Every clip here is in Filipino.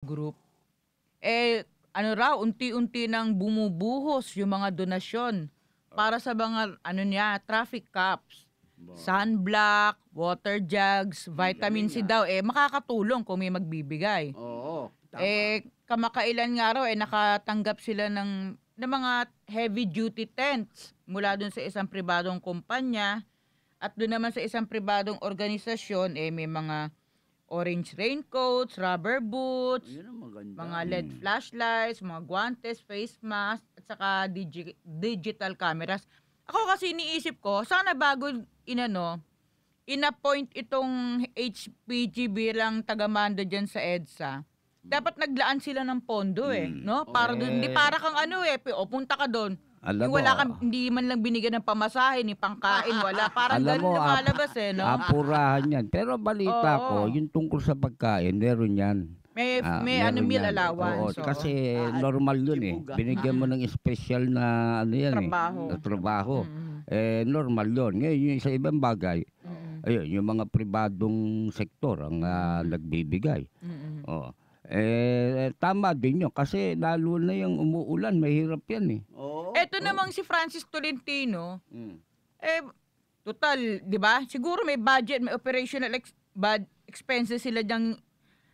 group. Ano raw, unti-unti nang bumubuhos yung mga donasyon para sa mga traffic cops. Sunblock, water jugs, vitamin C daw, makakatulong kung may magbibigay. Oo, tama. Kamakailan nga raw, nakatanggap sila ng mga heavy duty tents mula dun sa isang pribadong kumpanya at dun naman sa isang pribadong organisasyon, may mga orange raincoats, rubber boots, Yun ang maganda. mga LED flashlights, mga guantes, face mask, at saka digital cameras. Ako kasi iniisip ko, sana bago inappoint itong HPG bilang tagamando dyan sa EDSA, dapat naglaan sila ng pondo no? Para doon, hindi para kang punta ka doon. Alam Wala mo, kang, hindi man lang binigyan ng pamasahe, ni pangkain, wala. Parang alam ganun mo, lumalabas no? apurahan yan. Pero balita ko, Oo. yung tungkol sa pagkain, meron yan. May Meron meal yan. allowance. Oo, kasi normal yun chibuga. Binigyan mo ng special na yan Trabaho. na trabaho. Mm. Normal yun. Ngayon, yung sa ibang bagay, Mm. ayun, yung mga pribadong sektor ang nagbibigay. Mm. Oo. Tama din yun. Kasi lalo na yung umuulan, mahirap yan Oo. Eto namang si Francis Tolentino, Mm. total, 'di ba? Siguro may budget, may operational expenses sila diyang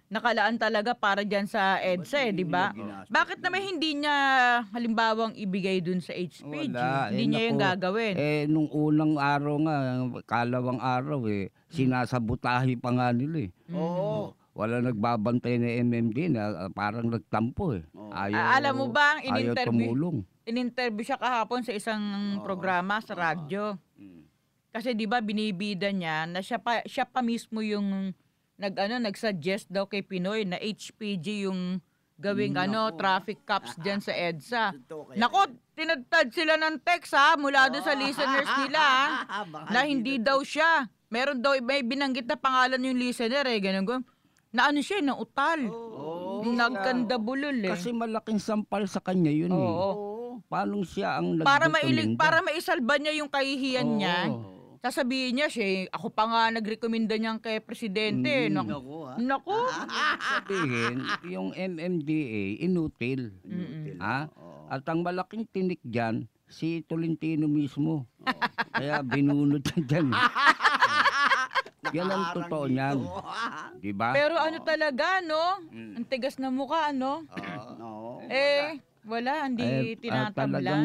nakalaan talaga para diyan sa EDSA, 'di ba? Bakit naman hindi niya halimbawang ibigay dun sa HPG? Wala. Hindi niya yung Naku, gagawin. nung unang araw nga, kalawang araw sinasabutahi pa nga nila Oo. Wala nagbabantay na MMD na parang nagtampo Alam mo ba, ang ayaw tumulong. in-interview siya kahapon sa isang programa sa radyo. Kasi 'di ba binibida niya na siya pa mismo yung nag-suggest daw kay Pinoy na HPG yung gawing traffic cops diyan sa EDSA. Totoo kaya Nako, tinadtad sila ng text mula doon sa listeners nila Baka na hindi daw siya. Meron daw may binanggit na pangalan yung listener ganun. Na siya na utal. Nagkandabulol Kasi malaking sampal sa kanya yun Oo. Paano siya ang Para nagrekomenda? maisalba niya yung kahihiyan niya. Sasabihin niya ako pa nga nagrekomenda niyan kay presidente. Naku, ha? Naku. Sabihin, yung MMDA, inutil. At ang malaking tinik dyan, si Tolentino mismo. Kaya binunod siya dyan. Yan ang totoo niyan. Diba? Pero talaga, ang tigas na mukha, Oo. wala, hindi talagang tinatablan.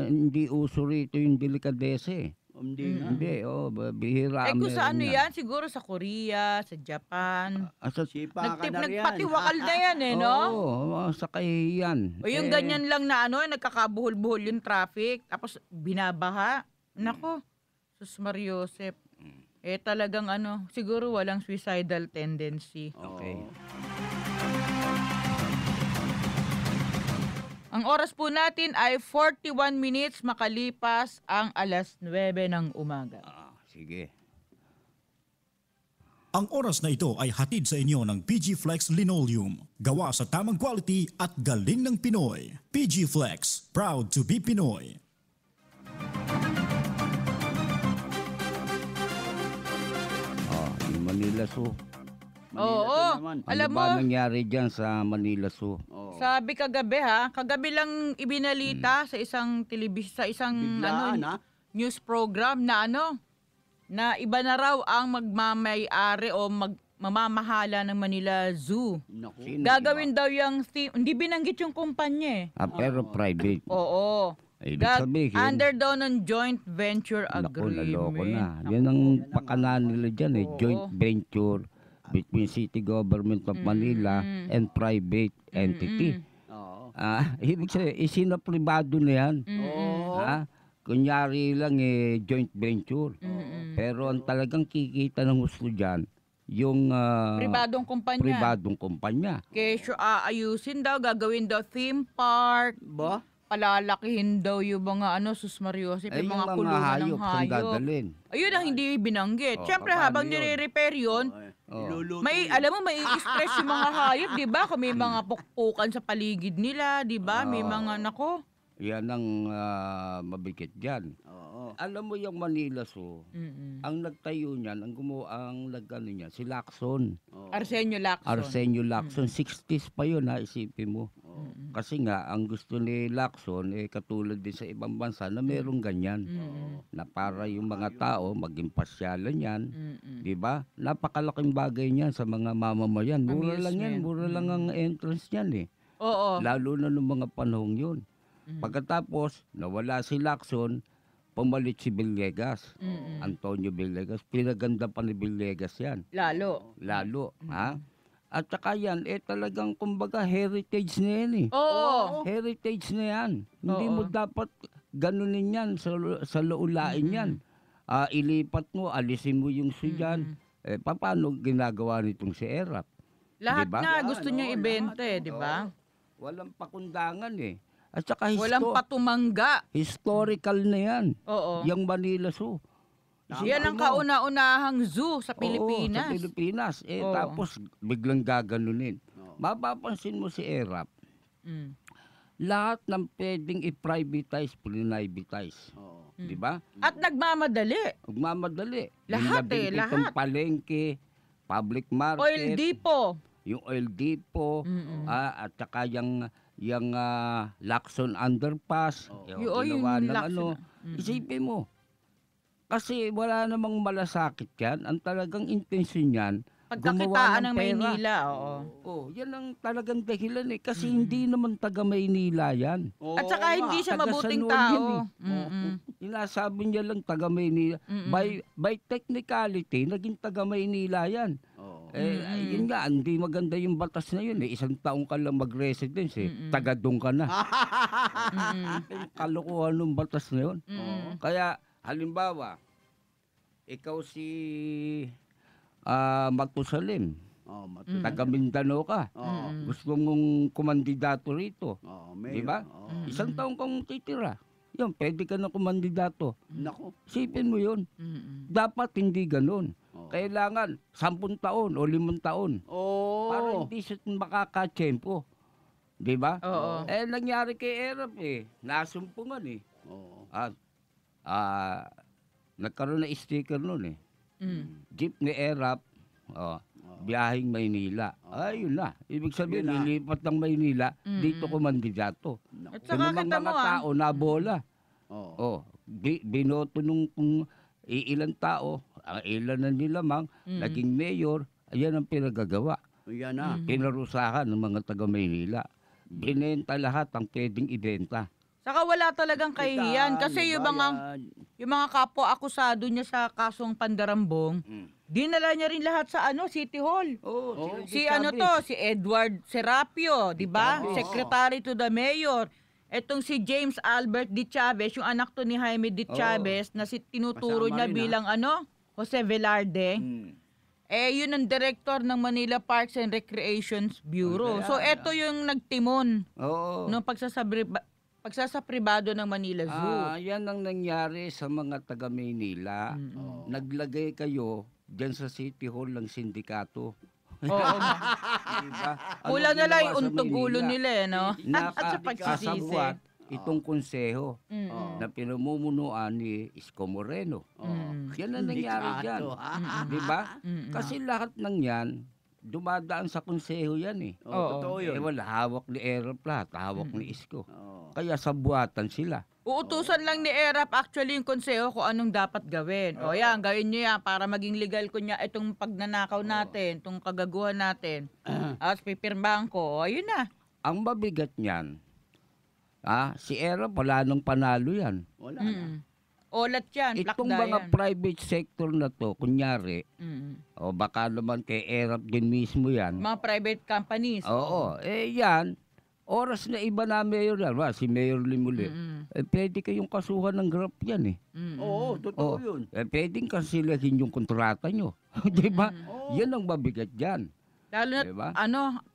hindi uso rito yung delikadese. Hindi nga. Hindi, bihira Kung sa meron yan. yan, siguro sa Korea, sa Japan. Sipa ka na riyan. Nagpatiwakal na yan, no? Oo, sa kahihiyan. O yung ganyan lang na nagkakabuhol-buhol yung traffic, tapos binabaha. Nako, sus Mariosep. Talagang siguro walang suicidal tendency. Okay. Ang oras po natin ay 41 minutes makalipas ang alas 9 ng umaga. Sige. Ang oras na ito ay hatid sa inyo ng PG Flex Linoleum. Gawa sa tamang quality at galing ng Pinoy. PG Flex, proud to be Pinoy. Yung Manila Zoo. Oo. Alam Ano mo, ba nangyari dyan sa Manila Zoo? sabi kagabi lang ibinalita sa isang sa isang Biglaan, ha? news program na na iba na raw ang magmamay-ari o mamamahala ng Manila Zoo. Naku. Sino Gagawin daw yung theme, hindi binanggit yung kumpanya pero private. Oo. Ibig sabihin, Under daw ng joint venture naku, agreement. naloko na. Yan ang pakanan nila dyan joint venture between city government of Manila and private entity. Oo. Ibig sabihin, isinapribado na yan. Oo. Kunyari lang joint venture. Pero ang talagang kikita ng gusto dyan, yung Pribadong kumpanya. pribadong kumpanya. Kesyo aayusin daw, gagawin daw theme park, Ba? palalakihin daw yung mga sus Mariosip, Ay, yung mga yung kulungan ng hayop, saan hayop. dadalhin? Ayun ang hindi binanggit. Siyempre paano habang yun? nire-repair yun, Iluluto alam mo, may stress yung mga hayop, di ba? Kung may mga pukpukan sa paligid nila, di ba? May mga, Yan ang mabigat dyan. Oo. Alam mo yung Manila Zoo, ang nagtayo niyan, ang nagano niyan, si Lacson. Oo. Arsenio Lacson. Arsenio Lacson, 60s pa yun ha, isipin mo. Oo. Kasi nga, ang gusto ni Lacson, katulad din sa ibang bansa na merong ganyan. Na para yung mga tao, maging pasyalan yan. Di ba? Napakalaking bagay niyan sa mga mamamayan. Mura lang yan, Amusement. mura lang ang entrance niyan Oo. Lalo na nung mga panahong yun. Pagkatapos, nawala si Lacson, pumalit si Villegas. Antonio Villegas. Pinaganda pa ni Villegas yan. Lalo. Lalo. Ha? At saka yan, talagang kumbaga heritage na yan Oo. Heritage na yan. Hindi Oo. mo dapat ganunin yan, sa laulain yan. Ilipat mo, alisin mo yung suyan. Paano ginagawa nitong si Erap? Lahat Diba? nga gusto Yan, niya oo, ibenta lahat, di ba? Walang pakundangan At saka Walang patumangga. historical na yan. Oo. Yung Manila Zoo. Yan ang kauna-unahang zoo sa Pilipinas. Oo, sa Pilipinas. Oo. Tapos biglang gaganunin. Oo. Mapapansin mo si Erap, Mm. lahat ng pwedeng i-privatize, privatize. Oo. Di ba? At nagmamadali. Magmamadali. Lahat Yung 17 lahat. palengke, public market, Oil depot. yung oil depot, at saka yung Lacson Underpass, Yung ginawa ng Lacson, Isipin mo, kasi wala namang malasakit yan. Ang talagang intensyon yan, gumawa Pagkakitaan ng pera. Maynila, oo. Oh, yan ang talagang dahilan Kasi hindi naman taga Maynila yan. Oo At saka nga. hindi siya taga mabuting San Juan yan tao. Mm-mm. Inasabi niya lang taga Maynila. By technicality, naging taga Maynila yan. Oo. Yun nga, hindi maganda yung batas na yun. Isang taong ka lang mag-residence taga doon ka na. Yung kalokohan ng batas na yun. Kaya, halimbawa, ikaw si Matusalim, Oo, taga Mindanao ka. Oo. Gusto mong kumandidato rito. Oo, Di mayor. ba? Oo. Isang taong kang titira. Yun, pwede ka na kumandidato. Nako. Sipin mo yun. Mm-mm. Dapat hindi ganun. Oo. Kailangan 10 taon o 5 taon. Oo. Para hindi siya makakatsyempo. Di ba? Oo. Nangyari kay Erap Nasumpungan Oo. At nagkaroon na sticker nun Mm. Jeep ni Erap, biyaheng Maynila. Ayun na. Ibig sabihin, Yun na. lilipat ng Maynila, dito kumandidato. At Sa saka namang kita mga mo tao na bola. Oo. Binoto nung kung ilang tao, ang ilan na nilamang, naging mayor, ayan ang pinagagawa. Yan na. Pinarusahan ng mga taga Maynila. Binenta lahat ang pwedeng ibenta. Saka wala talagang kahihiyan kasi yung mga kapwa akusado niya sa kasong Pandarambong, dinala niya rin lahat sa City Hall. Si si Edward Serapio, 'di ba? Oo. Secretary to the Mayor. Etong si James Albert D. Chavez, yung anak to ni Jaime D. Chavez na tinuturo Kasama niya rin, bilang Jose Velarde. Yun ang director ng Manila Parks and Recreations Bureau. So eto yung nagtimon Oo. nung pagsasapribado ng Manila Zoo. Yan ang nangyari sa mga taga Maynila. Naglagay kayo dyan sa City Hall ng sindikato. Oo. Diba? Kulang na lang yung ginawa sa untugulo Maynila? nila, no? At sa pagsisisi. Kasabwat itong konseho Mm. na pinamumunuan ni Isko Moreno. Yan ang nangyari dyan. Di ba? Kasi lahat ng yan, dumadaan sa konseho yan Oo, totoo yun. wala, hawak ni Erap lahat, hawak ni Isko. Oo. Kaya sabuatan sila. Uutusan lang ni ERAP actually yung konseho kung anong dapat gawin. O yan, gawin nyo yan para maging legal ko niya itong pagnanakaw natin, itong kagaguhan natin. Tapos pipirmahan ko, o yun na. Ang mabigat niyan, si Erap wala nang panalo yan. Wala na. Olat yan, Itong plakda mga yan. private sector na to, kunyari, Mm. o baka naman kay Erap din mismo yan. Mga private companies. Oo, yan, oras na iba na mayor yan, si Mayor Limuli, pwede kayong kasuhan ng grab yan Oo, totoo yun. Pwedeng kansilahin yung kontrata nyo. Di ba? Yan ang mabigat dyan. Lalo na, Diba?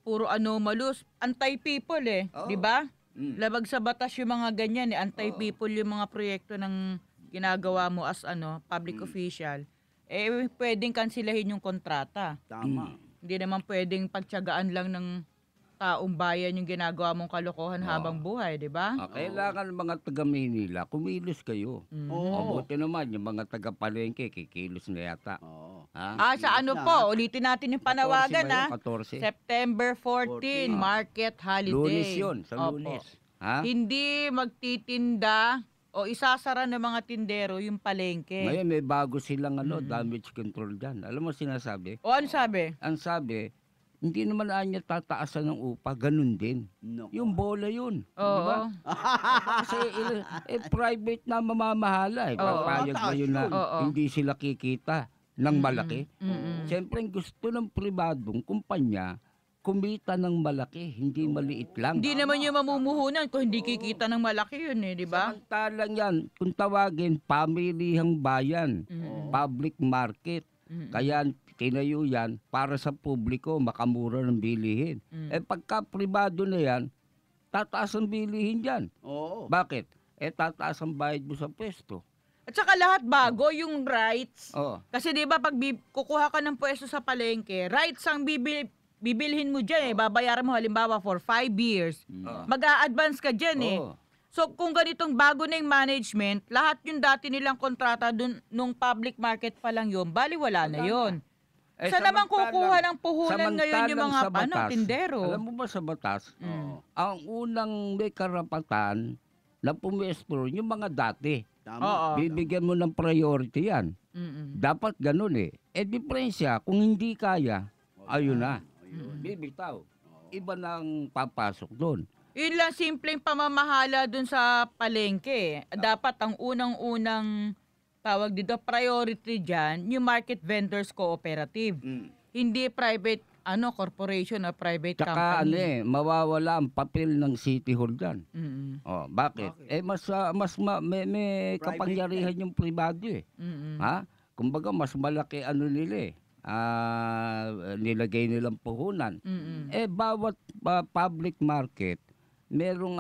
puro anomalous. Anti-people Oo. di ba? Labag sa batas yung mga ganyan Anti-people yung mga proyekto ng ginagawa mo as public official. Pwedeng kansilahin yung kontrata. Tama. Hindi naman pwedeng pagtiyagaan lang ng taong bayan yung ginagawa mong kalokohan habang buhay, di ba? Kailangan ng mga taga Maynila, kumilos kayo. Oo. Buti naman, yung mga taga Palengke, kikilos na yata. Oo. Ha? Sa ano po, ulitin natin yung panawagan 14 ba yun? 14? September 14, market holiday. Lunes yun, sa Opo. Lunes. Ha? Hindi magtitinda o isasara ng mga tindero yung palengke. Ngayon may bago silang damage control dyan. Alam mo sinasabi? O ano sabi? Ang sabi, hindi naman anya tataasan ng upa, ganun din. Nako. Yung bola yun. Oo. Diba? Kasi private na mamamahala. Papayag na yun na Oo. hindi sila kikita ng malaki. Mm-mm. Siyempre, ang gusto ng pribadong kumpanya, kumita ng malaki, hindi maliit lang. Hindi naman yung mamumuhunan kung hindi kikita ng malaki yun di ba? Samantalang yan, kung tawagin, pamilihang bayan, public market. Kaya tinayo yan para sa publiko, makamura ng bilihin. Pagka pribado na yan, tataas ang bilihin dyan. Oo. Bakit? Tataas ang bayad mo sa pwesto. At saka lahat bago yung rights. Oh. Kasi di ba pag kukuha ka ng pwesto sa palengke, rights ang bibilhin mo dyan babayaran mo halimbawa for 5 years. Mag-a-advance ka dyan Oh. So kung ganitong bago na yung management, lahat yung dati nilang kontrata dun, nung public market pa lang yun, baliwala na yun. Saan naman kukuha ng puhunan ngayon yung mga tindero? Alam mo ba sa batas, ang unang may karapatan na pumwestro yung mga dati. Tama. Bibigyan mo ng priority yan. Dapat ganun diferensya, kung hindi kaya, ayun na. Bibitaw. Iba nang papasok doon. Yun lang simpleng pamamahala dun sa palengke. Dapat ang unang-unang tawag dito, priority dyan, yung Market Vendors Cooperative. Hindi private corporation o private Tsaka company. mawawala ang papel ng City Hall dyan. Bakit? May kapangyarihan yung pribado Ha? Kumbaga, mas malaki nila nilagay nilang puhunan. Bawat public market, merong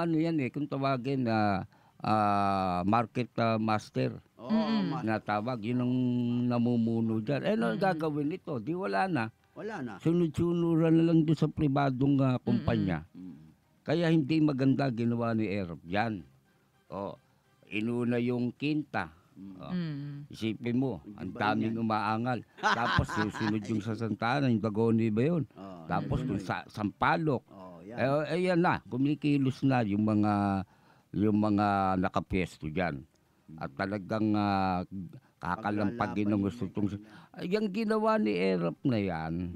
kung tawagin na market master. Na tawag, yun ang namumuno dyan. Ano gagawin nito? Di wala na. Wala na. Sunod-sunuran na lang doon sa pribadong kumpanya. Kaya hindi maganda ginawa ni Erap yan. Inuna yung Kinta. Isipin mo, ang daming umaangal. Tapos susunod yung sa Santana, yung Dagoni ba yun? Tapos yung sa Sampalok. Yan na, kumikilos na yung mga nakapwesto dyan. At talagang kakalampagin ng gusto itong... Yung ginawa ni Erap na yan,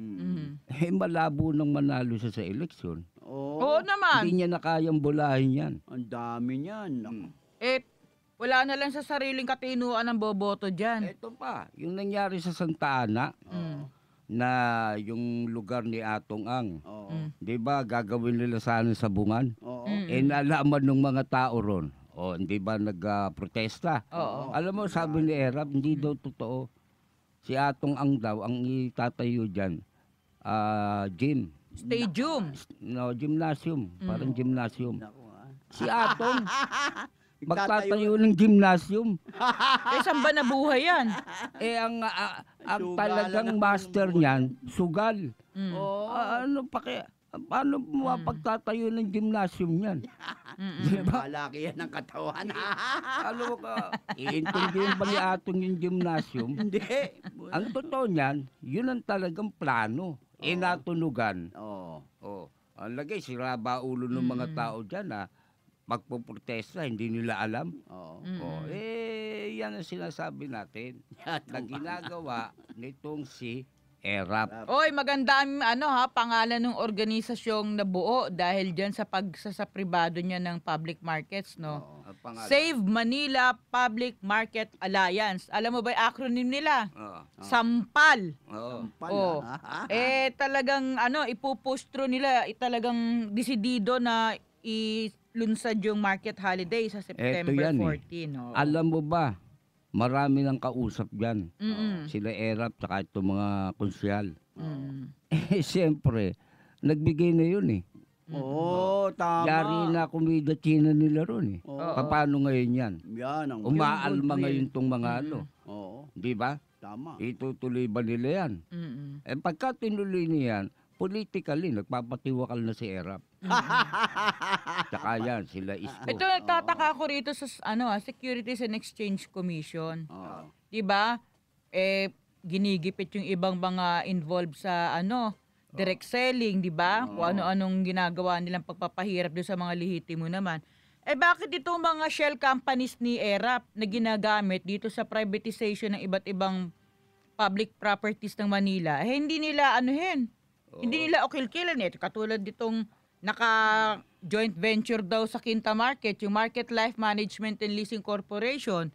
malabo nang manalo siya sa eleksyon. Oo naman. Hindi niya na kayang bulahin yan. Ang dami niyan. Wala na lang sa sariling katinuan ng boboto dyan. Ito pa, yung nangyari sa Santa Ana, na yung lugar ni Atong Ang, di ba gagawin nila sana sa bungan? Nalaman ng mga tao ron. Hindi ba nagprotesta? Alam mo, sabi ni Erap, hindi daw totoo. Si Atong Ang daw, ang itatayo dyan, gym. Stadium. No, gymnasium. Parang gymnasium. Si Atong, magtatayo ng gymnasium. Saan ba nabuhay yan? Ang talagang master niyan, sugal. Paano mapagtatayo ng gymnasium niyan? Diba? Malaki yan ng katawan. Ano ka? Iintindihin ba ni Atong yung gymnasium? Hindi. Ang totoo niyan, yun ang talagang plano. Natunugan. Ang lagay, siraba ulo ng mga tao dyan magpoprotesta, hindi nila alam. Yan ang sinasabi natin na ginagawa nitong si Erap. Oy, maganda ang pangalan ng organisasyong nabuo dahil diyan sa sa pribado niya ng public markets, no? Save Manila Public Market Alliance. Alam mo ba 'yung acronym nila? SAMPAL. Talagang ipupustro nila, talagang desidido na ilunsad yung market holiday sa September 14. Alam mo ba, marami nang kausap dyan. Sila Erap, tsaka itong mga konsyal. Siyempre, nagbigay na yun Tama. Yari na kumida China nila ron Paano ngayon yan? Yan ang Umaalma ngayon itong mga Di ba? Tama. Itutuloy ba nila yan? Pagka tinuloy niyan, politically, nagpapatiwakal na si Erap. Tsaka yan, sila Isko. Ito, nagtataka ako rito sa Securities and Exchange Commission. Oo. 'Di ba? Ginigipit yung ibang mga involved sa direct selling, 'di ba? Kung ano-anong ginagawa nilang pagpapahirap doon sa mga lihitimo naman. Bakit itong mga shell companies ni ERAP na ginagamit dito sa privatization ng iba't ibang public properties ng Manila, hindi nila hindi nila okil-kilan katulad ditong naka-joint venture daw sa Quinta Market, yung Market Life Management and Leasing Corporation.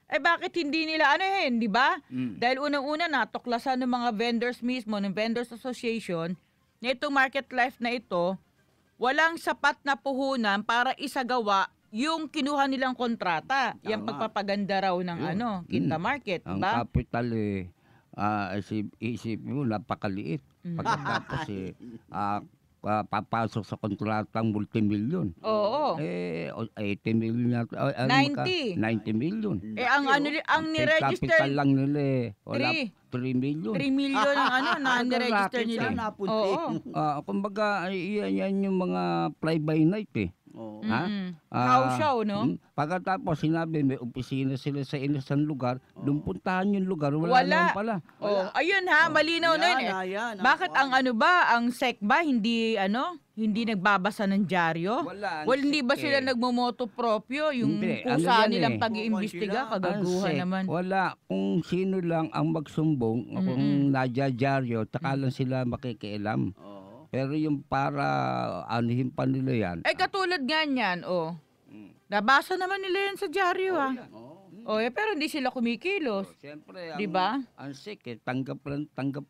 Bakit hindi nila di ba? Dahil unang-una natuklasan ng mga vendors mismo, ng Vendors Association, na itong Market Life na ito, walang sapat na puhunan para isagawa yung kinuha nilang kontrata. Yung pagpapaganda raw ng Quinta Market, Ang diba? capital isipin mo, napakaliit. Pagkatapos papasok sa kontratang multimilyon. Oo. 80 million yata. 90. 90 million. Ang niregister, capital lang nila wala 3 million. 3 million ang niregister Saan nila. napunti? Oo. Kumbaga, yan yung mga fly-by-night Ha? How-show, no? Pagkatapos sinabi, may opisina sila sa isang lugar, doon puntahan yung lugar, wala naman pala. Ayun malinaw na yun. Yan. Bakit ang SEC ba hindi nagbabasa ng dyaryo? Wala. Hindi ba sila nagmomoto proprio yung Hindi, kung ano saan yan nilang eh. pag-iimbestiga? Kagaguhan Ang naman. wala. Kung sino lang ang magsumbong, kung nadyadyaryo, taka lang sila makikialam. Oo. Pero yung para anuhin pa nila yan. Katulad nga niyan, nabasa naman nila yan sa dyaryo, pero hindi sila kumikilos. Siyempre, Di ba? ang SEC, tanggap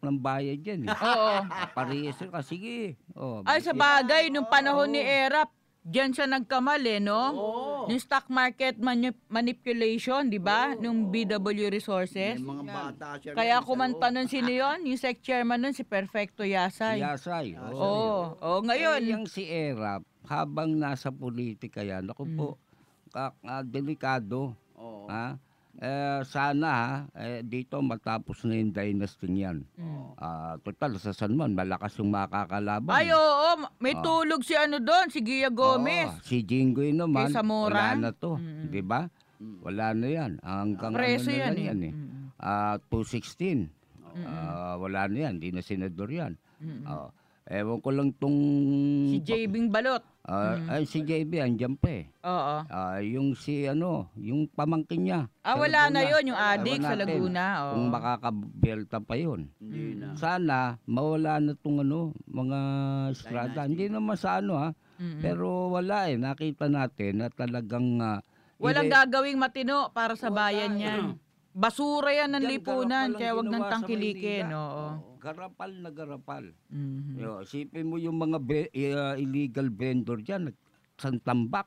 ng bayad yan. Oo. Parehas ka, sige. Ay, sa bagay, nung panahon ni ERAP, diyan siya nagkamali, no? Yung stock market manipulation, di ba? Nung BW Resources. May mga bata siya. Kaya kumanta nun sino yun? Yung SEC chairman nun, si Perfecto Yasay. Yasay. Ngayon. Yung si Erap, habang nasa politika yan, ako po, delikado. Oo. Ha? Sana dito matapos na yung dynasty yan. Total, sa San Juan, malakas yung makakalaban. Ay, oo. May tulog si doon, si Gia Gomez. Si Jinggoy naman, Kay Zamora. wala na to. Di ba? Wala na yan. Hanggang Preso na yan lang yan 216. Wala na yan. Di na senador yan. Ewan ko lang tong... Si J.B. Balot. Ay, si JB, andyan pa Oo. yung yung pamangkin niya. sa Wala na Laguna. yun, yung adik Ewan sa natin Laguna. Kung makakabelta pa yun. Hindi na. Sana mawala na tong mga estrada. Hindi naman sa pero wala nakita natin na talagang Walang gagawing matino para sa bayan niyan. Basura yan ng Diyan, lipunan, garapal ang kaya wag nang ginawa sa tangkilikin. Maynila. Oo. Garapal na garapal. Mhm. Isipin mo yung mga illegal vendor dyan, santambak.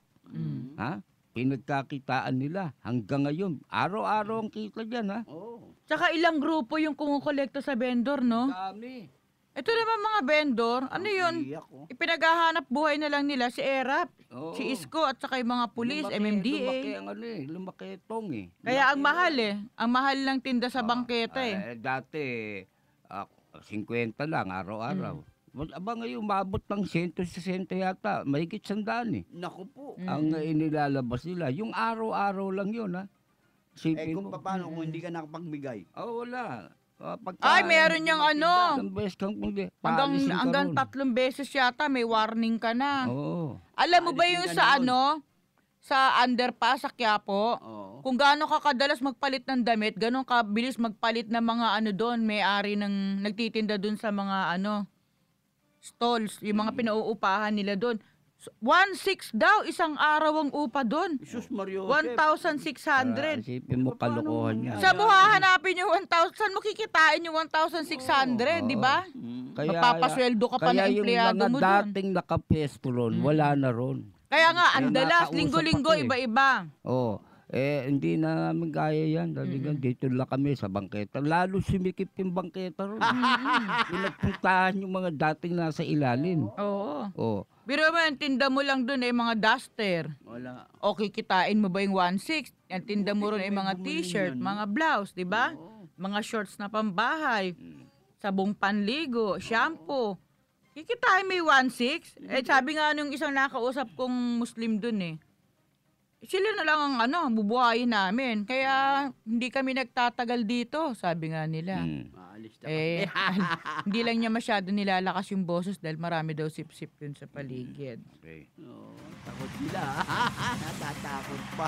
Ha? Pinagkakitaan nila hanggang ngayon. Araw-araw ang kita dyan, ha? Oo. Tsaka ilang grupo yung kumukolekta sa vendor, no? Dami. Ito naman mga vendor, yun? Iyak ko. Ipinaghahanap buhay na lang nila si ERAP, Oo. si Isko at saka yung mga pulis, Lumaki MMDA. ang lumaki itong Kaya ang mahal Ang mahal ng tinda sa bangketa Dati, 50 lang araw-araw. Aba ngayon, umabot ng 160 yata. Mahigit 100 Naku po. ang inilalabas nila. Yung araw-araw lang yun, ha? Kung paano kung hindi ka nakapagbigay? Wala. Ay, meron yung Isang beses kang hanggang 3 beses yata may warning ka na. Oo. Alam mo ba Paalisin yung ka sa na nun. sa underpass sa Quiapo? Oo. Kung gaano ka kadalas magpalit ng damit, ganon kabilis magpalit ng mga doon, may-ari ng nagtitinda doon sa mga stalls, yung mga pinauupahan nila doon. 1,600 daw isang araw ang upa doon. Jesus Mario. 1,600. Isipin mo, kalokohan yan. Sa mo hahanapin yung 1,000, saan mo kikitain yung 1,600, di ba? Mapapasweldo ka pa ng empleyado Kaya yung mo mga doon. dating nakapesto ron, wala na ron. Kaya nga, ang Eh, dalas, nakausap linggo-linggo, ako iba-iba. Hindi na namin kaya yan. Talagang dito lang kami sa bangketa. Lalo sumikip yung bangketa ron. Pinagpuntahan yung mga dating nasa ilalim. Oo. Pero man, tinda mo lang doon mga duster. Wala. O kikitain mo ba yung 1,600? Ang tinda mo ron mga t-shirt, mga blouse, di ba? Mga shorts na pambahay, sabong panligo, shampoo. Kikitain may 1.6. Sabi nga nung isang nakausap kong Muslim dun sila na lang ang bubuhayin namin. Kaya hindi kami nagtatagal dito, sabi nga nila. Maalis na kami. Hindi lang niya masyado nilalakas yung boses dahil marami daw sip-sip dun sa paligid. Okay. Oo, takot sila. Natatakot pa.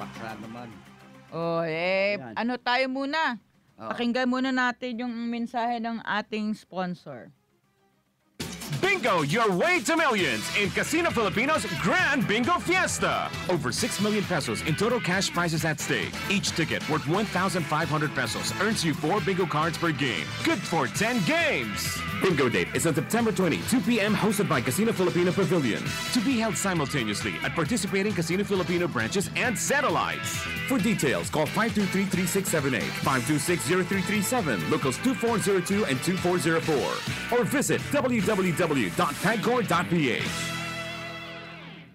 Paksa naman. Ayan. Ano tayo muna? Oo. Pakinggan muna natin yung mensahe ng ating sponsor. Bingo your way to millions in Casino Filipinos Grand Bingo Fiesta. Over 6 million pesos in total cash prizes at stake. Each ticket worth 1,500 pesos earns you 4 bingo cards per game. Good for 10 games. Bingo date is on September 20, 2 p.m. hosted by Casino Filipino Pavilion. To be held simultaneously at participating Casino Filipino branches and satellites. For details, call 523-3678, 526-0337, locals 2402 and 2404. Or visit www.pagcor.ph.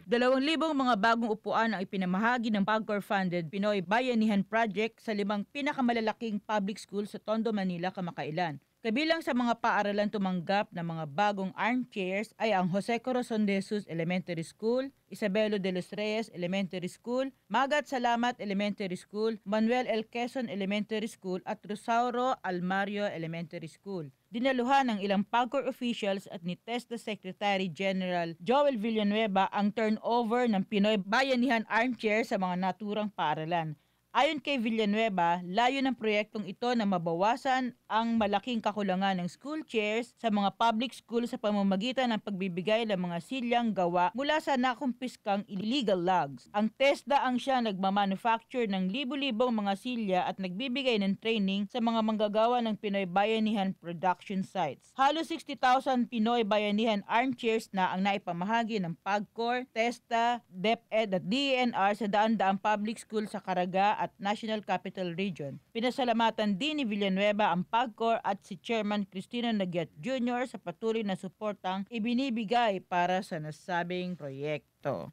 2,000 mga bagong upuan ang ipinamahagi ng Pagcor-funded Pinoy Bayanihan Project sa 5 pinakamalalaking public school sa Tondo, Manila kamakailan. Kabilang sa mga paaralan tumanggap ng mga bagong armchairs ay ang Jose Corazon de Jesus Elementary School, Isabelo de los Reyes Elementary School, Magat Salamat Elementary School, Manuel L. Quezon Elementary School at Rosauro Almario Elementary School. Dinaluhan ng ilang Pagcor officials at ni TESDA Secretary General Joel Villanueva ang turnover ng Pinoy Bayanihan Armchair sa mga naturang paaralan. Ayon kay Villanueva, layo ng proyektong ito na mabawasan ang malaking kakulangan ng school chairs sa mga public school sa pamamagitan ng pagbibigay ng mga silyang gawa mula sa nakumpiskang illegal logs. Ang TESDA ang siya nagmamanufacture ng libu-libong mga silya at nagbibigay ng training sa mga manggagawa ng Pinoy Bayanihan production sites. Halos 60,000 Pinoy Bayanihan armchairs na ang naipamahagi ng Pagcor, TESDA, DepEd at DENR sa daan-daang public school sa Caraga at National Capital Region. Pinasalamatan din ni Villanueva ang Pagcor at si Chairman Cristino Nagyat Jr. sa patuloy na suportang ibinibigay para sa nasabing proyekto.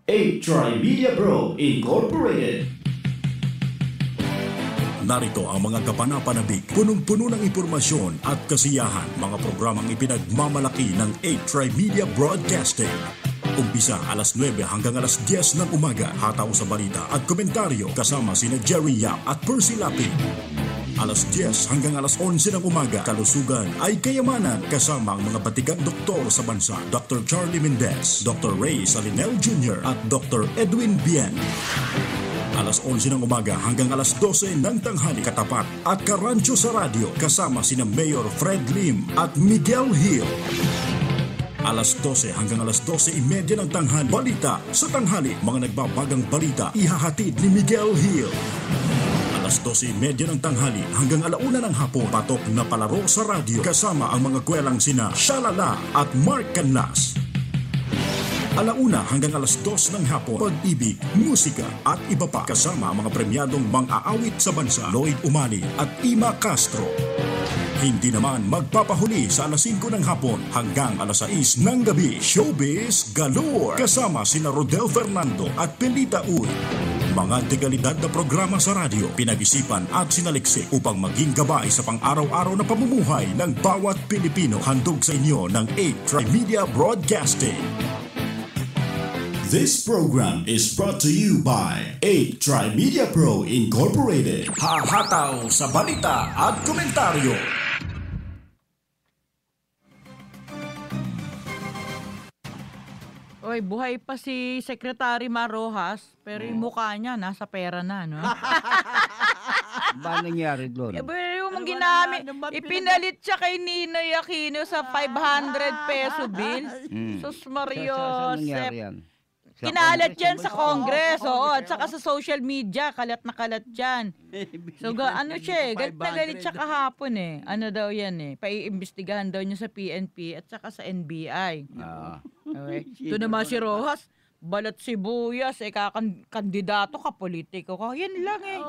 Trimedia Pro Incorporated. Narito ang mga kapanapanabik, punong-puno ng impormasyon at kasiyahan, mga programang ipinagmamalaki ng 8 Trimedia Broadcasting. Umpisa alas 9 hanggang alas 10 ng umaga, hataw sa balita at komentaryo kasama sina Jerry Yap at Percy Lapid. Alas 10 hanggang alas 11 ng umaga, kalusugan ay kayamanan kasama ang mga batikang doktor sa bansa, Dr. Charlie Mendez, Dr. Ray Salinel Jr. at Dr. Edwin Bien. Alas 11 ng umaga hanggang alas 12 ng tanghali, katapat at karancho sa radyo kasama sina Mayor Fred Lim at Miguel Hill. Alas 12 hanggang alas 12:30 ng tanghali, balita sa tanghali, mga nagbabagang balita ihahatid ni Miguel Hill. Alas 12:30 ng tanghali hanggang alauna ng hapon, patok na palaro sa radyo kasama ang mga kwelang sina Shalala at Mark Canlas. Alauna hanggang alas 2 ng hapon, pag-ibig, musika at iba pa kasama ang mga premyadong mang-aawit sa bansa, Lloyd Umali at Ima Castro. Hindi naman magpapahuli sa alas 5 ng hapon hanggang alas 6 ng gabi, Showbiz Galore kasama sina Rodel Fernando at Pelita Uy. Mga dekalidad na programa sa radyo, pinag-isipan at sinaliksik upang maging gabay sa pang-araw-araw na pamumuhay ng bawat Pilipino. Handog sa inyo ng 8 Trimedia Broadcasting. This program is brought to you by 8 Trimedia Pro Incorporated. Hahataw sa balita at komentaryo. Oy, buhay pa si Secretary Marojas, pero yung mukha niya nasa pera na, no? Ba nangyari doon? Yung Ano ba ginamit, na- ano ba ipinalit siya kay Ninoy Aquino sa 500 peso bill. Sus Saan Mariosep. nangyari yan? Sa Kinalat Congress, yan ba? sa Congress, oo, at saka sa social media, kalat na kalat yan. So, ano siya galit na galit siya kahapon Ano daw yan paiimbestigahan daw niya sa PNP at saka sa NBI. Ah. Okay. Ito naman si Rojas, balat sibuyas, kandidato ka, politiko ka. Yan lang eh.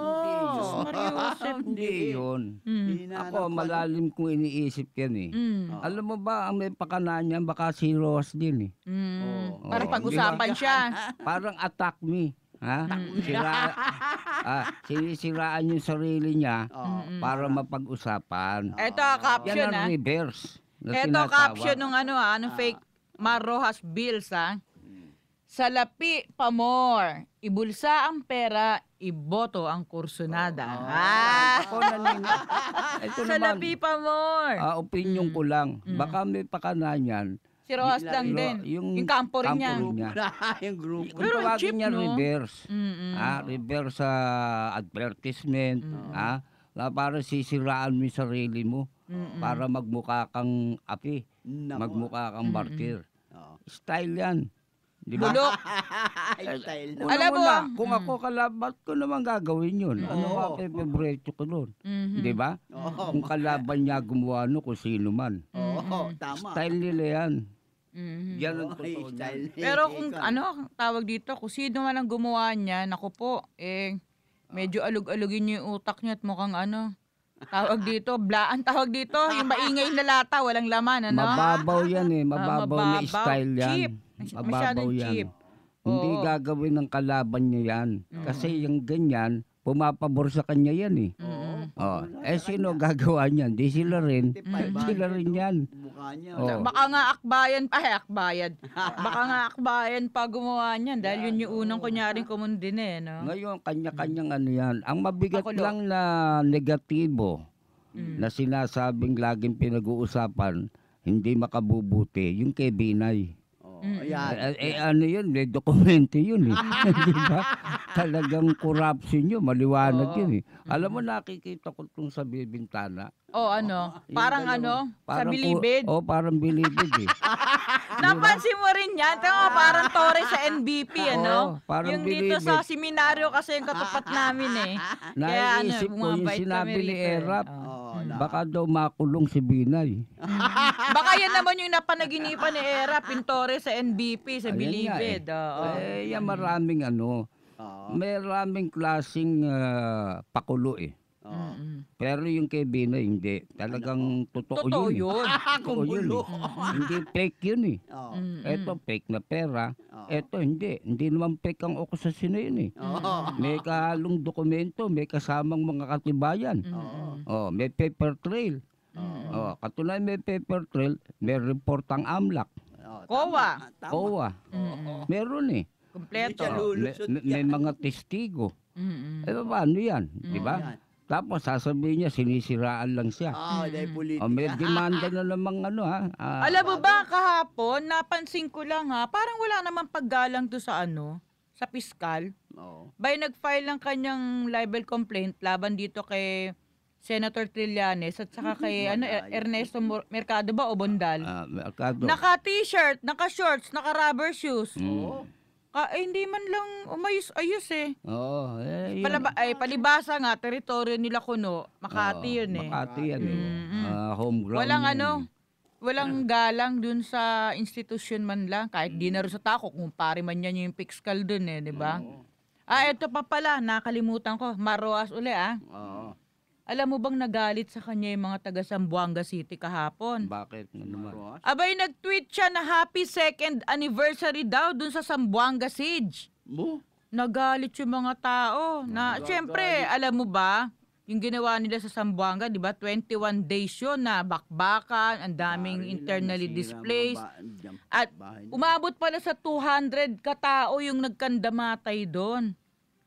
Sus Maria Joseph. Hindi yun. Hinahanap Ako, ko, malalim kong iniisip yan eh. Alam mo ba, ang may pakanaan yan, baka si Ross din eh. Para Oo, pag-usapan siya. Parang attack me. Ha? Sinisiraan yung sarili niya para mapag-usapan. Ito, caption Yan ang ah. reverse. Na Ito, tinatawag. caption ng anong fake Mar Rojas Bills ah. Salapi pa more. Ibulsa ang pera, iboto ang kursunada. Ako ito naman, Salapi pa more. opinion ko lang. Baka may pakanaan yan. Si Rojas lang din. Yung kampo rin niya. yung grupo. Pero Pero cheap, niya no? reverse. Reverse sa advertisement. Na para sisiraan mo yung sarili mo. Para magmukha kang api. Magmukha kang martir. Style yan. Di ba? Bulok. Style na. Una Alam mo, muna, kung ako kalaban ko naman gagawin yun. Ano ba favorite ko nun? Di ba? Kung kalaban niya gumawa no, kung sino man. Oo, tama. Style nila yan. Yan ang Okay, totoo niyan. style. Pero kung tawag dito, kung sino man ang gumawa niya, naku po, medyo alug-alugin niyo yung utak niya at mukhang tawag dito, blaan tawag dito, yung maingay na lata, walang laman, Mababaw yan eh. Mababaw na mababaw. style yan. Cheap. Mababaw Masyadong yan. cheap. Hindi Oo. gagawin ng kalaban niya yan. Kasi yung ganyan, pumapabor sa kanya yan eh. Sino gagawa niyan? Di sila rin. Sila rin yan. Mukha niya. Oh. Baka nga akbayan. Baka nga akbayan pa gumawa niyan dahil yun yung unang kunyaring kumundin eh, no? Ngayon, kanya-kanyang ano yan. Ang mabigat Pakulo. lang na negatibo na sinasabing laging pinag-uusapan, hindi makabubuti, yung kay Binay. Ayan. Ano yun, may dokumento yun eh. Di ba? Talagang corruption yun, maliwanag yun eh. Alam mo, nakikita ko itong sa bintana. Parang sa bilibid. Parang bilibid eh. Napansin mo rin yan, parang tore sa NBP, Oo, parang yung dito sa bilibid. seminaryo kasi yung katapat namin eh. Kaya Naiisip ko yung bumabait sinabi kami ni rito eh. Erap, Oo. baka daw makulong si Binay. Baka yan naman yung napanaginipan ni Era, pintore sa NBP, sa Ayan nga Bilibid. eh. Oo. Yan maraming may maraming klaseng pakulo eh. Pero yung kay Binay, hindi. Talagang totoo Totoo yun. yun. Totoo yun eh. Hindi fake yun eh. Eto fake na pera. Eto hindi. Hindi naman fake ang akusasyon na yun eh. May kahalong dokumento, may kasamang mga katibayan. May paper trail. Katulad may paper trail, may report ang AMLAC. COA. COA. Meron eh. Kompleto. May mga testigo. Paano yan? Di ba? Tapos sasabihin niya, sinisiraan lang siya. Dahil politika. May demanda na namang Alam mo ba, kahapon, napansin ko lang parang wala namang paggalang to sa sa piskal. By nag-file ng kanyang libel complaint laban dito kay Senator Trillanes at saka kay Ernesto Mercado ba o Bondal. Mercado. Naka-t-shirt, naka-shorts, naka-rubber shoes. Hindi man lang umayos-ayos eh. Oo. Palibasa nga, teritoryo nila kuno. Makati yun eh. Makati yan eh. Home ground Walang yan. walang galang dun sa institusyon man lang. Kahit di na rin sa tako, kung pare man yan yung piskal dun eh, di ba? Ito pa pala, nakalimutan ko. Maroas uli Alam mo bang nagalit sa kanya yung mga taga Zamboanga City kahapon? Bakit? Ano naman? Abay, nag-tweet siya na happy 2nd anniversary daw dun sa Zamboanga Siege. Nagalit yung mga tao. Siyempre, alam mo ba, yung ginawa nila sa Zamboanga, di ba, 21 days yun na bakbakan, ang daming internally displaced. At umabot pala sa 200 katao yung nagkandamatay doon.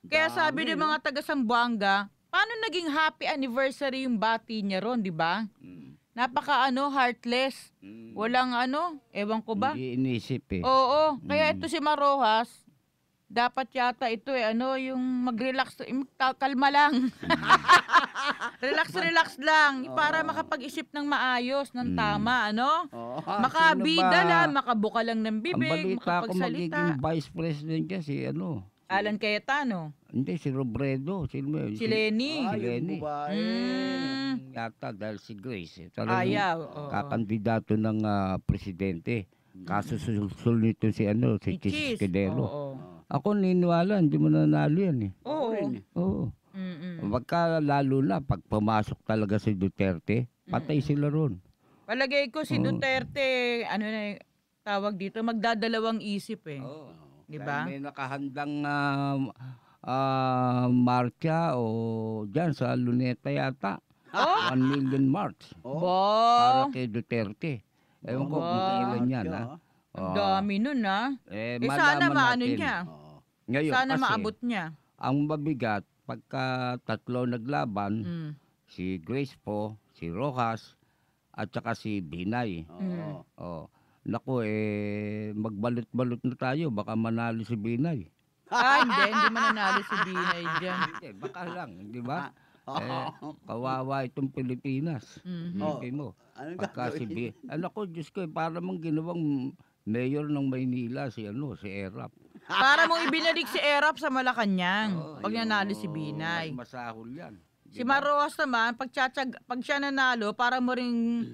Kaya sabi ng mga taga Zamboanga, paano naging happy anniversary yung bati niya ron, di ba? Napaka heartless. Walang ewan ko ba? Hindi inisip eh. Oo, kaya ito si Marojas, dapat yata ito yung mag-relax, kalma lang. Relax lang para makapag-isip ng maayos, ng tama, makabida lang, makabuka lang ng Ang bibig, balita ko magiging makapagsalita. vice president niya si Alan Cayetano, Hindi, si Robredo. si Lenny. Si Lenny. Mm. Yata dahil si Grace. Talagang Ayaw. oo. kakandidato ng presidente. Kaso susul nito si Si Chis Cheese. Escudero. Oo. Ako niniwala, hindi mo nanalo yan eh. Oo. Oo. Mm-mm. Pagka lalo na, pag pumasok talaga si Duterte, patay sila ron. Palagay ko si Oo. Duterte, ano na tawag dito, magdadalawang isip eh. Oo. Di ba? May nakahandang marcha o dyan sa Luneta yata. Oh? 1 million march Bo! para kay Duterte. Ewan ko kung kailan yan. Ang dami nun sana Malaman maano natin. niya. Ngayon, Sana kasi, maabot niya. ang mabigat, pagka tatlo naglaban, Mm. si Grace po, si Rojas, at saka si Binay. Mm. Oh. Naku, magbalot-balot na tayo. Baka manalo si Binay. Hindi mananalo si Binay dyan. Baka lang, di ba? Kawawa itong Pilipinas. Hindi mo. Pagka si Diyos ko, para mong ginawang mayor ng Maynila si Erap. Para mong ibinalik si Erap sa Malacanang pag nanalo si Binay. Masahol yan. Si Maroas naman, pag siya nanalo, para mo ring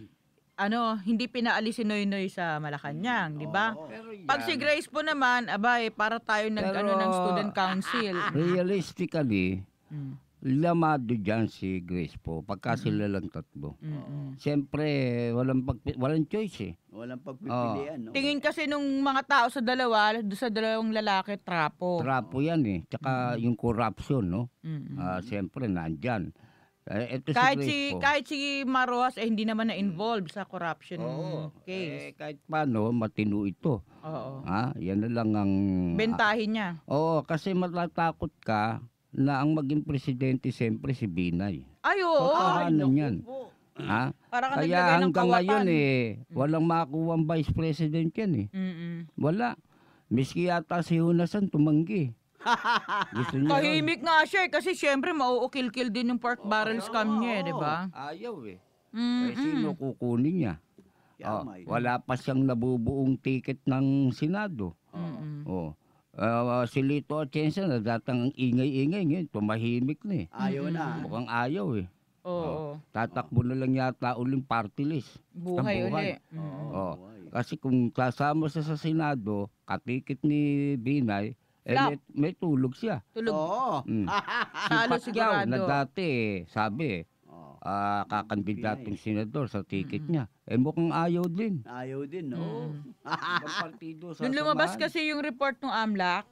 hindi pinaalis si Noynoy sa Malacanang, di ba? Pero yan, Pag si Grace po naman, para tayo ng student council. realistically, lamado dyan si Grace po, pagka sila lang tatlo. Siyempre, walang choice eh. Walang pagpipilian, no? Tingin kasi nung mga tao sa dalawang lalaki, trapo. Trapo yan eh. Tsaka yung corruption, no? Siyempre, nandyan. Ito si Grace po. Kahit si Maroas, hindi naman na-involved sa corruption case. Kahit paano, matino ito. Oo. Yan na lang ang... Bentahin niya. Oo, kasi matatakot ka na ang maging presidente siyempre si Binay. Ay, oo. Kakahanan yan. Para ka Kaya naglagay ng hanggang kawatan. ngayon walang makuha ang vice president yan eh. Wala. Miski yata si Hunasan tumanggi. Gusto niya yun. Tahimik nga siya kasi syempre mauukil-kil din yung pork barrel scam niya, di ba? Ayaw eh. Sino kukunin niya? Yamay. Wala pa siyang nabubuong ticket ng Senado. Si Lito Atienza na datang ang ingay-ingay ngayon, tumahimik na eh. Ayaw na. Mukhang ayaw eh. Oo. Tatakbo na lang yata uling party list. Buhay Ang uli. Kasi kung kasama siya sa Senado, katikit ni Binay, Flop. may tulog siya. Tulog. Oo. Talo Si Pacquiao sigurado. na dati sabi kakandidatong senador sa ticket niya. Mukhang ayaw din. Ayaw din, no? Ibang partido sa Nung lumabas kasi yung report ng AMLAC,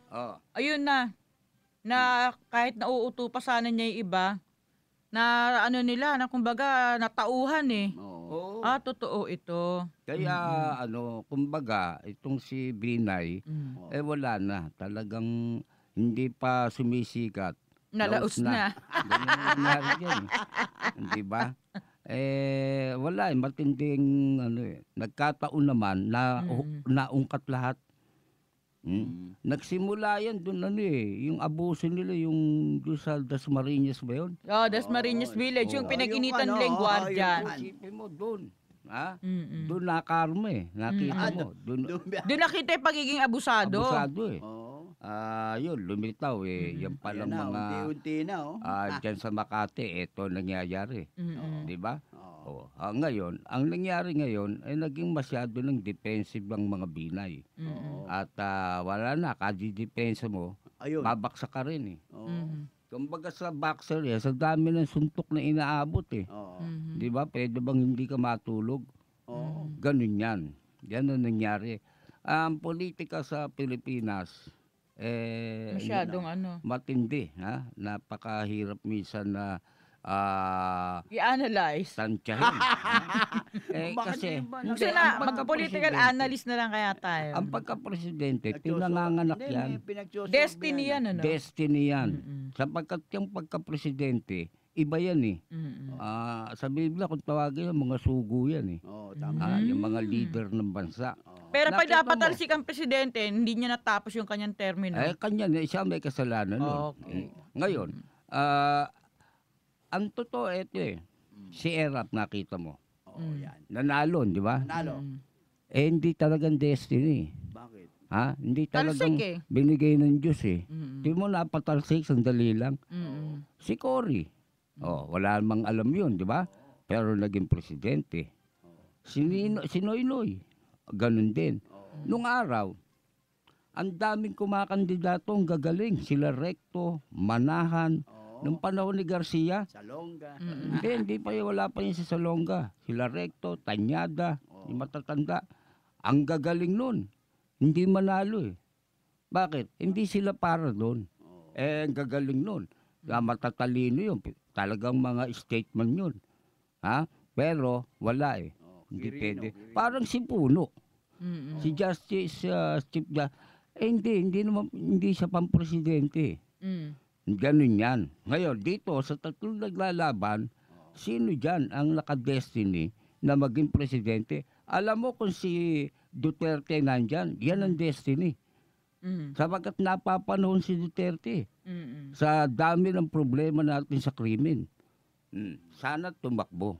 ayun na kahit nauuto pa sana niya yung iba, na na kumbaga natauhan eh. Oo. Totoo ito. Kaya kumbaga itong si Binay wala na, talagang hindi pa sumisikat. Nalaos na. Ganun ang nangyari dyan. Di ba? Wala matinding nagkataon naman na naungkat lahat. Nagsimula yan doon yung abuso nila yung doon sa Dasmariñas ba yun? Dasmariñas Village, yung pinag-initan nila yung gwardiyan. Isipin mo doon. Doon nakarma nakita mo. Doon nakita yung pagiging abusado. Abusado Oo. Yun, lumitaw yan palang Ayan na, mga unti-unti na, dyan sa Makati, ito nangyayari. Di ba? Ngayon, ang nangyari ngayon ay naging masyado ng defensive ang mga Binay. At wala na, kadi-depensa mo, Ayun. babaksa ka rin eh. Oo. Kumbaga sa boxer sa dami ng suntok na inaabot eh. Oo. Di ba? Pwede bang hindi ka matulog? Oo. Ganun yan. Yan ang nangyari. Ang politika sa Pilipinas, Masyadong matindi. Napakahirap minsan na i-analyze. tansyahin. Kasi Gusto na, mag-political analyst na lang kaya tayo. ang pagka-presidente, pinanganganak yan. Destiny yan, Destiny yan. Sapagkat yung pagka-presidente, iba yan eh. Sa Biblia, kung tawagin yung mga sugo yan eh. Oo, tama. Yung mga leader ng bansa. Pero pag Nakita mo. napatalsik ang presidente, hindi niya natapos yung kanyang termino. Kanya na, siya may kasalanan nun. Okay. Ngayon, ang totoo ito si Erap nakita mo. Oo, yan. Nanalo, di ba? Nalo. Hindi talagang destiny. Bakit? Hindi talagang Talsik binigay ng Diyos eh. Di mo napatalsik, sandali lang. Si Cory. Wala namang alam yun, di ba? Pero naging presidente. Si Noynoy, ganun din. Nung araw, ang daming kumakandidato ang gagaling. Sila Recto, Manahan. Nung panahon ni Garcia, Salonga. hindi pa wala pa yun si Salonga. Sila Recto, Tanyada, yung matatanda. Ang gagaling nun. Hindi manalo eh. Bakit? Hindi sila para doon. Ang gagaling nun. Matatalino yun. Talagang mga statement yun. Ha? Pero wala eh. Hindi pwede. Parang si Puno. Si Justice Chief hindi siya pampresidente. Ganun yan. Ngayon, dito sa tatlong naglalaban, sino dyan ang naka-destiny na maging presidente? Alam mo kung si Duterte nandyan, yan ang destiny. Sapagkat napapanahon si Duterte sa dami ng problema natin sa krimen. Sana tumakbo.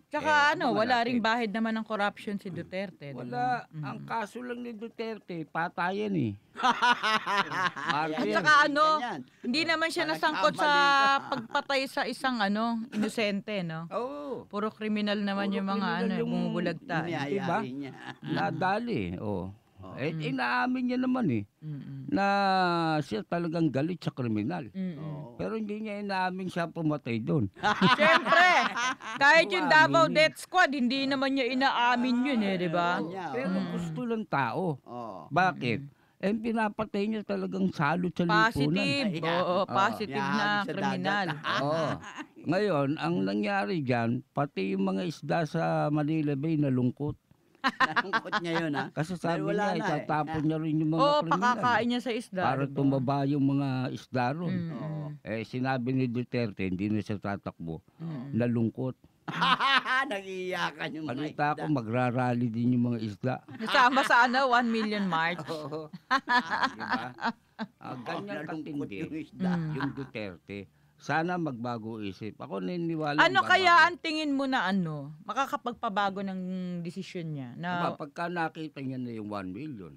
Tsaka wala natin. ring bahid naman ng corruption si Duterte. Wala. Ang kaso lang ni Duterte, patayan eh. At Martin. saka Ganyan. hindi naman siya nasangkot sa pagpatay sa isang inosente, no? Oo. Puro kriminal naman Puro yung mga kriminal yung bumubulagta. Diba? Niyayari niya. Nadali. Inaamin niya naman eh. Na siya talagang galit sa kriminal. Pero hindi niya inaamin siya pumatay doon. Siyempre, kahit yung Davao Aminin. Death Squad, hindi naman niya inaamin yun di ba? Pero gusto ng tao. Oo. Bakit? Pinapatay niya talagang salot sa lipunan. Positive. Oo, positive na Yan, sa kriminal. Oo. Ngayon, ang nangyari dyan, pati yung mga isda sa Manila Bay nalungkot. Nalungkot niya yun, ha? Kasi sabi Dahil wala niya, na eh. itatapon niya rin yung mga Oo, kriminal. pakakain niya sa isda. Para diba? tumaba yung mga isda ron. Oo. Sinabi ni Duterte, hindi na siya tatakbo. Nalungkot. Nag-iiyakan yung mga Balita ko, isda. magrarally din yung mga isda. Kasama sa 1 million march. Diba? Ganyan Nalungkot katindi yung isda. yung Duterte. Sana magbago isip. Ako naniniwala. Ano babago. kaya ang tingin mo na makakapagpabago ng desisyon niya? Na, Diba, pagka nakita niya na yung 1 million.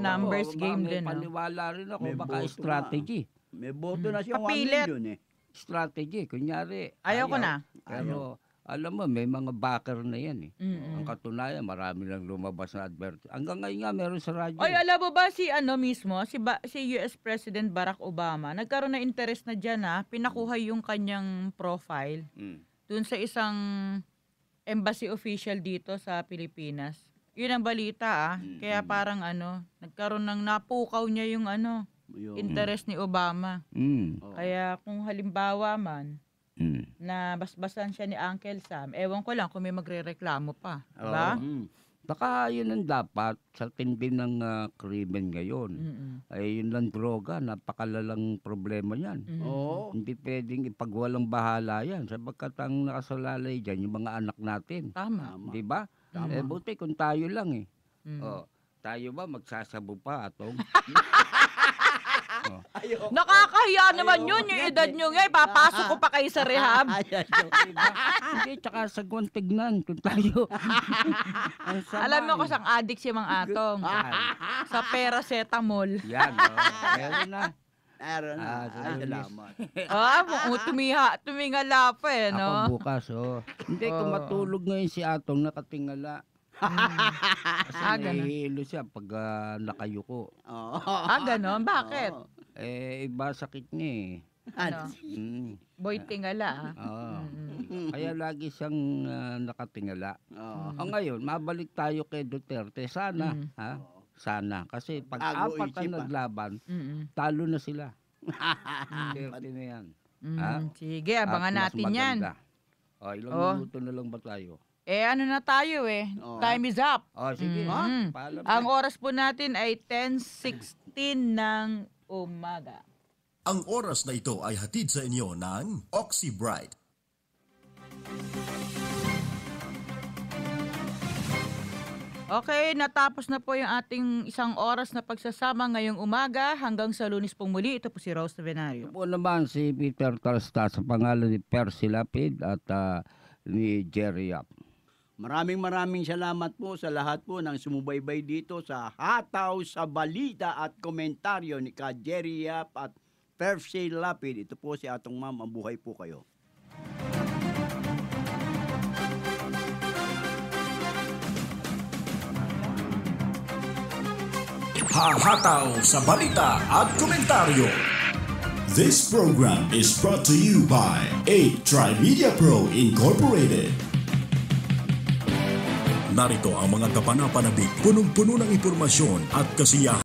numbers Ako, game may din. No? paniwala rin ako. May Baka boto strategy. May boto na siya, 1 Kapilit. million eh. Strategy. Kunyari. Ayaw ko na. Pero alam mo, may mga backer na yan eh. Ang katunayan, marami lang lumabas na advert. Hanggang ngayon nga, meron sa radyo. Oy, alam mo ba si si US President Barack Obama, nagkaroon na interest na diyan pinakuha yung kanyang profile dun sa isang embassy official dito sa Pilipinas. Yun ang balita Kaya parang nagkaroon ng napukaw niya yung Yung- interest ni Obama. Kaya kung halimbawa man na basbasan siya ni Uncle Sam, ewan ko lang kung may magrereklamo pa. Diba? Baka yun ang dapat sa tindi ng krimen ngayon. Ay yun lang droga, napakalalang problema yan. Oo. Hindi pwedeng ipagwalang bahala yan sapagkat ang nakasalalay dyan yung mga anak natin. Tama. Di ba? Buti kung tayo lang eh. Tayo ba magsasabo pa atong? Nakakahiya naman yun, yung edad nyo nga, ipapasok ko pa kayo sa rehab. Diba? Hindi, tsaka sa tignan kung tayo. Ang sama Alam mo eh. kung saan addict si Mang Atong. Sa paracetamol. Yan, meron na. Meron na. Ah, Ay, salamat. Tumingala pa no? Ako bukas, Hindi, kung matulog ngayon si Atong, nakatingala. Kasi ganun. nahihilo siya pag nakayuko. Oo. Ganon? Bakit? Iba sakit niya eh. Ano? Boy tingala Oo. Kaya lagi siyang nakatingala. Oo. Ngayon, mabalik tayo kay Duterte. Sana, Sana. Kasi pag Bago apat isip, ang naglaban, talo na sila. Duterte na yan. Sige, At abangan mas natin yan. maganda. Ilang minuto na lang ba tayo? Ano na tayo Time is up. Sige. Mm. Paalam Ang na. oras po natin ay 10:16 ng umaga. Ang oras na ito ay hatid sa inyo ng Oxybright. Okay, natapos na po yung ating isang oras na pagsasama ngayong umaga. Hanggang sa Lunes pong muli, ito po si Rose Venario. Po naman si Peter Talsta sa pangalan ni Percy Lapid at ni Jerry Yap. Maraming salamat po sa lahat po ng sumubaybay dito sa Hataw sa Balita at Komentaryo ni Ka Jerry Yap at Percy Lapid. Ito po si Atong Ma'am, ang buhay po kayo. Hahataw sa balita at komentaryo. This program is brought to you by 8 Tri-Media Pro Incorporated. Narito ang mga kapanapanabik, punong-puno ng impormasyon at kasiyahan.